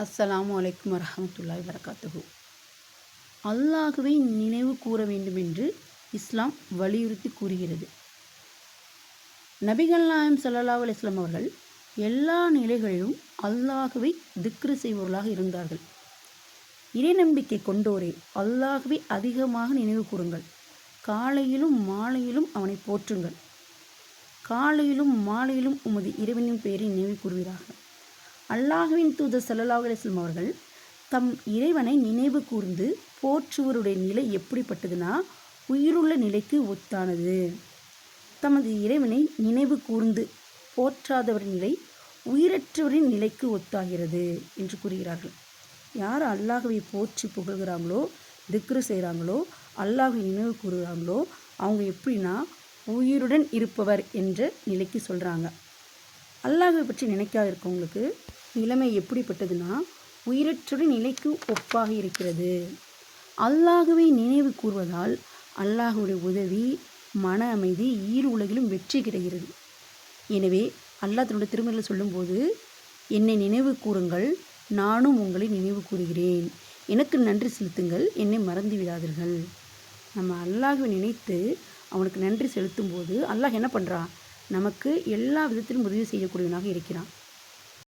அஸ்ஸலாமு அலைக்கும் வரஹ்மத்துல்லாஹி வரகாத்துஹு. அல்லாஹுவை நினைவு கூற வேண்டும் என்று இஸ்லாம் வலியுறுத்தி கூறுகிறது. நபிகள் நாயகம் ஸல்லல்லாஹு அலைஹி வஸல்லம் அவர்கள் எல்லா நிலைகளிலும் அல்லாஹுவை திக்ரு செய்பவர்களாக இருந்தார்கள். இறை நம்பிக்கை கொண்டோரே, அல்லாஹுவை அதிகமாக நினைவு கூறுங்கள். காலையிலும் மாலையிலும் அவனை போற்றுங்கள். காலையிலும் மாலையிலும் உமது இறைவனின் பெயரை நினைவு கூறுவீராக. அல்லாஹுவின் தூதர் ஸல்லல்லாஹு அலைஹி வஸல்லம் அவர்கள் தம் இறைவனை நினைவு கூர்ந்து போற்றுவருடைய நிலை எப்படிப்பட்டதுன்னா, உயிருள்ள நிலைக்கு ஒத்தானது. தமது இறைவனை நினைவு கூர்ந்து போற்றாதவரின் நிலை உயிரற்றவரின் நிலைக்கு ஒத்தாகிறது என்று கூறுகிறார்கள். யார் அல்லாஹுவை போற்றி புகழ்கிறாங்களோ, திக்ரு செய்கிறாங்களோ, அல்லாஹுவை நினைவு கூறுகிறாங்களோ, அவங்க எப்படின்னா உயிருடன் இருப்பவர் என்ற நிலைக்கு சொல்கிறாங்க. அல்லாஹுவை பற்றி நினைக்காத இருக்கவங்களுக்கு நிலைமை எப்படிப்பட்டதுன்னா, உயிரற்ற நிலைக்கு ஒப்பாக இருக்கிறது. அல்லாஹுவை நினைவு கூறுவதால் அல்லாஹுடைய உதவி, மன அமைதி, ஈரு உலகிலும் வெற்றி கிடைக்கிறது. எனவே அல்லாஹ் தன்னுடைய திருமறையில் சொல்லும்போது, என்னை நினைவு கூறுங்கள், நானும் உங்களை நினைவு கூறுகிறேன், எனக்கு நன்றி செலுத்துங்கள், என்னை மறந்து விடாதீர்கள். நம்ம அல்லாஹுவை நினைத்து அவனுக்கு நன்றி செலுத்தும் போது அல்லாஹ் என்ன பண்ணுறான், நமக்கு எல்லா விதத்திலும் உதவி செய்யக்கூடியவனாக இருக்கிறான்.